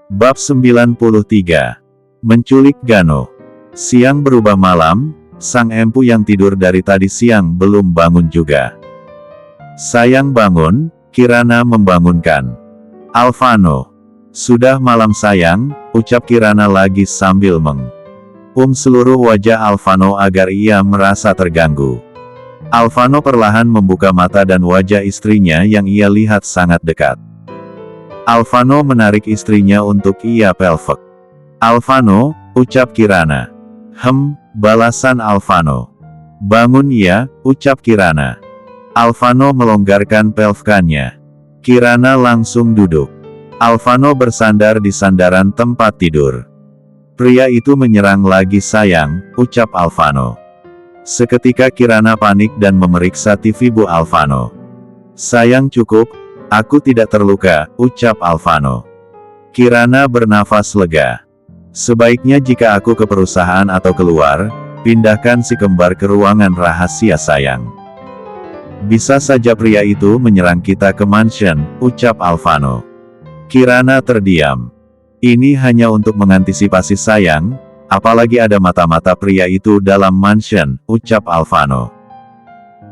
Bab 93. Menculik Gano. Siang berubah malam, sang empu yang tidur dari tadi siang belum bangun juga. Sayang bangun, Kirana membangunkan. Alvano. Sudah malam sayang, ucap Kirana lagi sambil seluruh wajah Alvano agar ia merasa terganggu. Alvano perlahan membuka mata dan wajah istrinya yang ia lihat sangat dekat. Alvano menarik istrinya untuk ia pelvek. Alvano, ucap Kirana. Balasan Alvano. Bangun ya, ucap Kirana. Alvano melonggarkan pelvkannya. Kirana langsung duduk. Alvano bersandar di sandaran tempat tidur. Pria itu menyerang lagi sayang, ucap Alvano. Seketika Kirana panik dan memeriksa TV Bu Alvano. Sayang cukup, aku tidak terluka, ucap Alvano. Kirana bernafas lega. Sebaiknya jika aku ke perusahaan atau keluar, pindahkan si kembar ke ruangan rahasia sayang. Bisa saja pria itu menyerang kita ke mansion, ucap Alvano. Kirana terdiam. Ini hanya untuk mengantisipasi sayang, apalagi ada mata-mata pria itu dalam mansion, ucap Alvano.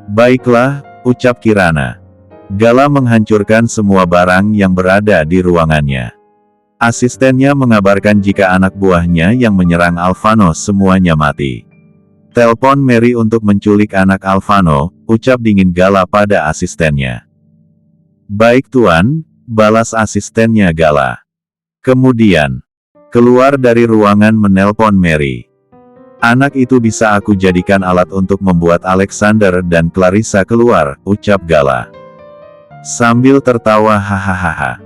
Baiklah, ucap Kirana. Gala menghancurkan semua barang yang berada di ruangannya. Asistennya mengabarkan jika anak buahnya yang menyerang Alvano semuanya mati. Telepon Mary untuk menculik anak Alvano, ucap dingin Gala pada asistennya. Baik tuan, balas asistennya Gala. Kemudian, keluar dari ruangan menelpon Mary. Anak itu bisa aku jadikan alat untuk membuat Alexander dan Clarissa keluar, ucap Gala. Sambil tertawa hahaha.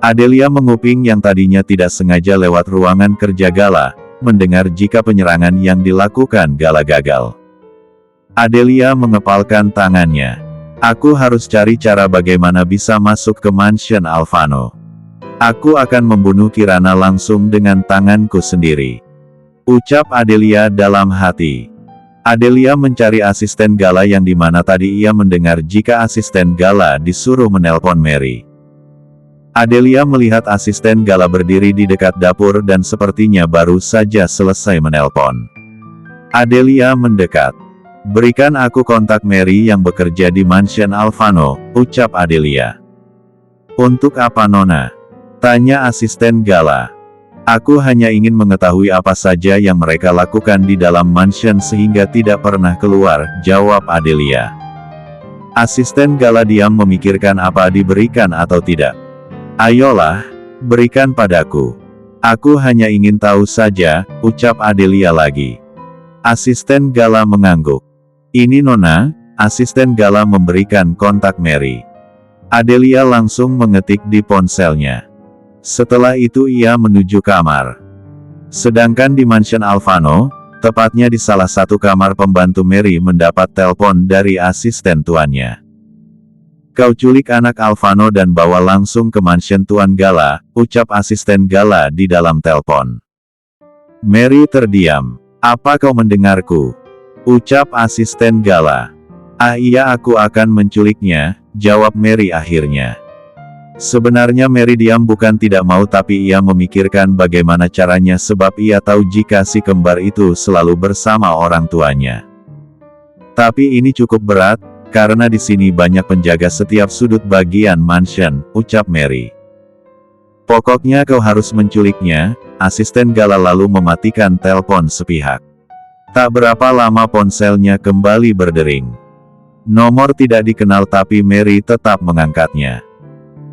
Adelia menguping yang tadinya tidak sengaja lewat ruangan kerja Gala, mendengar jika penyerangan yang dilakukan Gala gagal. Adelia mengepalkan tangannya. Aku harus cari cara bagaimana bisa masuk ke mansion Alvano. Aku akan membunuh Kirana langsung dengan tanganku sendiri, ucap Adelia dalam hati. Adelia mencari asisten Gala yang dimana tadi ia mendengar jika asisten Gala disuruh menelpon Mary. Adelia melihat asisten Gala berdiri di dekat dapur dan sepertinya baru saja selesai menelpon. Adelia mendekat. Berikan aku kontak Mary yang bekerja di mansion Alvano, ucap Adelia. Untuk apa Nona? Tanya asisten Gala. Aku hanya ingin mengetahui apa saja yang mereka lakukan di dalam mansion sehingga tidak pernah keluar, jawab Adelia. Asisten Gala diam memikirkan apa diberikan atau tidak. Ayolah, berikan padaku. Aku hanya ingin tahu saja, ucap Adelia lagi. Asisten Gala mengangguk. Ini Nona, asisten Gala memberikan kontak Mary. Adelia langsung mengetik di ponselnya. Setelah itu ia menuju kamar. Sedangkan di mansion Alvano, tepatnya di salah satu kamar pembantu Mary mendapat telepon dari asisten tuannya. Kau culik anak Alvano dan bawa langsung ke mansion Tuan Gala, ucap asisten Gala di dalam telepon. Mary terdiam. Apa kau mendengarku? Ucap asisten Gala. Ah iya aku akan menculiknya, jawab Mary akhirnya. Sebenarnya Mary diam bukan tidak mau tapi ia memikirkan bagaimana caranya sebab ia tahu jika si kembar itu selalu bersama orang tuanya. Tapi ini cukup berat, karena di sini banyak penjaga setiap sudut bagian mansion, ucap Mary. Pokoknya kau harus menculiknya, asisten Gala lalu mematikan telepon sepihak. Tak berapa lama ponselnya kembali berdering. Nomor tidak dikenal tapi Mary tetap mengangkatnya.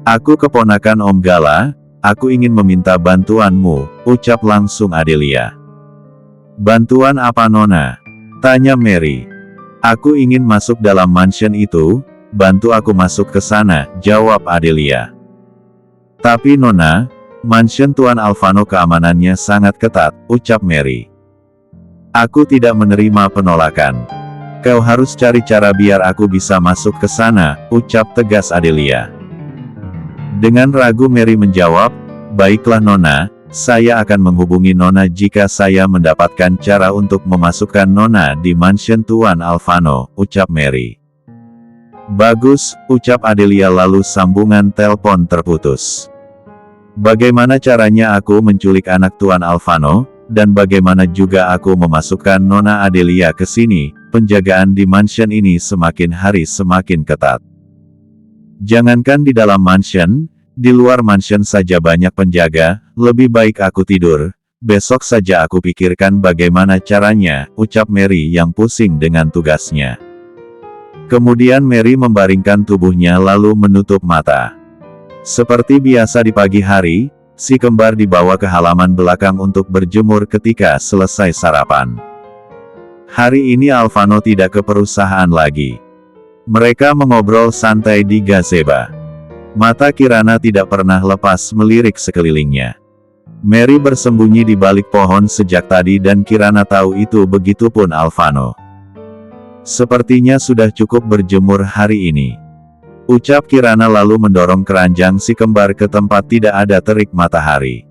Aku keponakan Om Gala, aku ingin meminta bantuanmu, ucap langsung Adelia. Bantuan apa Nona? Tanya Mary. Aku ingin masuk dalam mansion itu, bantu aku masuk ke sana, jawab Adelia. Tapi Nona, mansion Tuan Alvano keamanannya sangat ketat, ucap Mary. Aku tidak menerima penolakan. Kau harus cari cara biar aku bisa masuk ke sana, ucap tegas Adelia. Dengan ragu Mary menjawab, baiklah Nona, saya akan menghubungi Nona jika saya mendapatkan cara untuk memasukkan Nona di mansion Tuan Alvano, ucap Mary. Bagus, ucap Adelia lalu sambungan telepon terputus. Bagaimana caranya aku menculik anak Tuan Alvano, dan bagaimana juga aku memasukkan Nona Adelia ke sini? Penjagaan di mansion ini semakin hari semakin ketat. Jangankan di dalam mansion, di luar mansion saja banyak penjaga, lebih baik aku tidur. Besok saja aku pikirkan bagaimana caranya, ucap Mary yang pusing dengan tugasnya. Kemudian Mary membaringkan tubuhnya lalu menutup mata. Seperti biasa di pagi hari, si kembar dibawa ke halaman belakang untuk berjemur ketika selesai sarapan. Hari ini Alvano tidak ke perusahaan lagi. Mereka mengobrol santai di gazebo. Mata Kirana tidak pernah lepas melirik sekelilingnya. Mary bersembunyi di balik pohon sejak tadi dan Kirana tahu itu, begitupun Alvano. Sepertinya sudah cukup berjemur hari ini, ucap Kirana lalu mendorong keranjang si kembar ke tempat tidak ada terik matahari.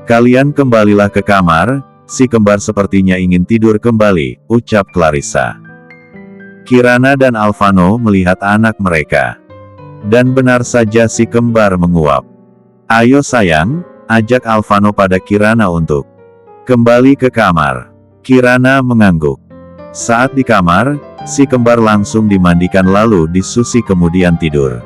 Kalian kembalilah ke kamar, si kembar sepertinya ingin tidur kembali, ucap Clarissa. Kirana dan Alvano melihat anak mereka. Dan benar saja si kembar menguap. Ayo sayang, ajak Alvano pada Kirana untuk kembali ke kamar. Kirana mengangguk. Saat di kamar, si kembar langsung dimandikan lalu disusi kemudian tidur.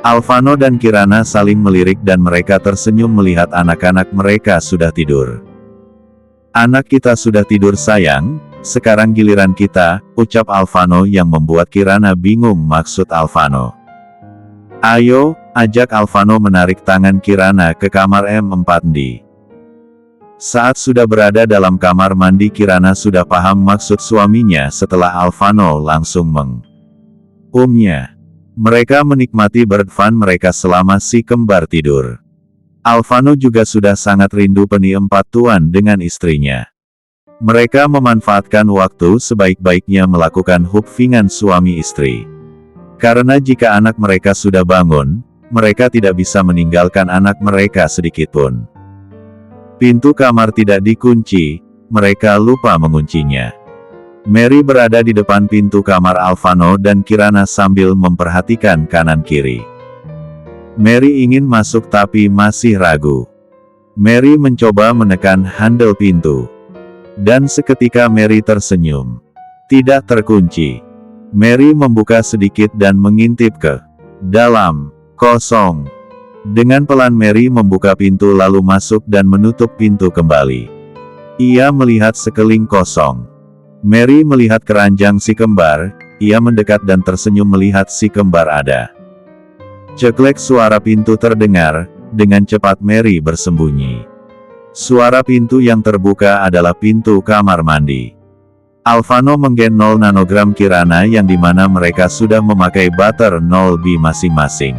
Alvano dan Kirana saling melirik dan mereka tersenyum melihat anak-anak mereka sudah tidur. Anak kita sudah tidur sayang, sekarang giliran kita, ucap Alvano yang membuat Kirana bingung maksud Alvano. Ayo, ajak Alvano menarik tangan Kirana ke kamar M4D. Saat sudah berada dalam kamar mandi Kirana sudah paham maksud suaminya setelah Alvano langsung mengumnya. Mereka menikmati bird fun mereka selama si kembar tidur. Alvano juga sudah sangat rindu penimpat tuan dengan istrinya. Mereka memanfaatkan waktu sebaik-baiknya melakukan hubungan suami istri. Karena jika anak mereka sudah bangun, mereka tidak bisa meninggalkan anak mereka sedikitpun. Pintu kamar tidak dikunci, mereka lupa menguncinya. Mary berada di depan pintu kamar Alvano dan Kirana sambil memperhatikan kanan-kiri. Mary ingin masuk tapi masih ragu. Mary mencoba menekan handle pintu. Dan seketika Mary tersenyum. Tidak terkunci. Mary membuka sedikit dan mengintip ke dalam. Kosong. Dengan pelan Mary membuka pintu lalu masuk dan menutup pintu kembali. Ia melihat sekeliling kosong. Mary melihat keranjang si kembar, ia mendekat dan tersenyum melihat si kembar ada. Ceklek suara pintu terdengar, dengan cepat Mary bersembunyi. Suara pintu yang terbuka adalah pintu kamar mandi. Alvano menggen 0 nanogram Kirana yang dimana mereka sudah memakai butter 0B masing-masing.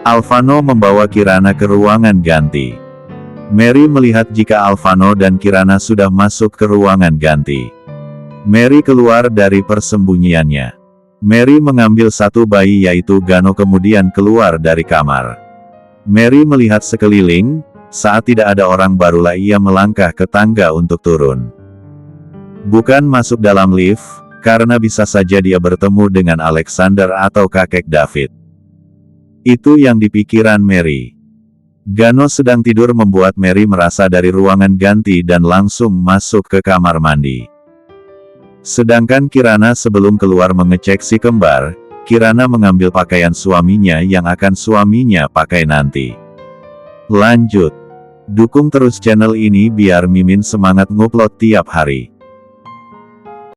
Alvano membawa Kirana ke ruangan ganti. Mary melihat jika Alvano dan Kirana sudah masuk ke ruangan ganti. Mary keluar dari persembunyiannya. Mary mengambil satu bayi yaitu Gano kemudian keluar dari kamar. Mary melihat sekeliling, saat tidak ada orang barulah ia melangkah ke tangga untuk turun. Bukan masuk dalam lift, karena bisa saja dia bertemu dengan Alexander atau kakek David. Itu yang dipikiran Mary. Gano sedang tidur membuat Mary merasa dari ruangan ganti dan langsung masuk ke kamar mandi. Sedangkan Kirana sebelum keluar mengecek si kembar, Kirana mengambil pakaian suaminya yang akan suaminya pakai nanti. Lanjut. Dukung terus channel ini biar Mimin semangat ngupload tiap hari.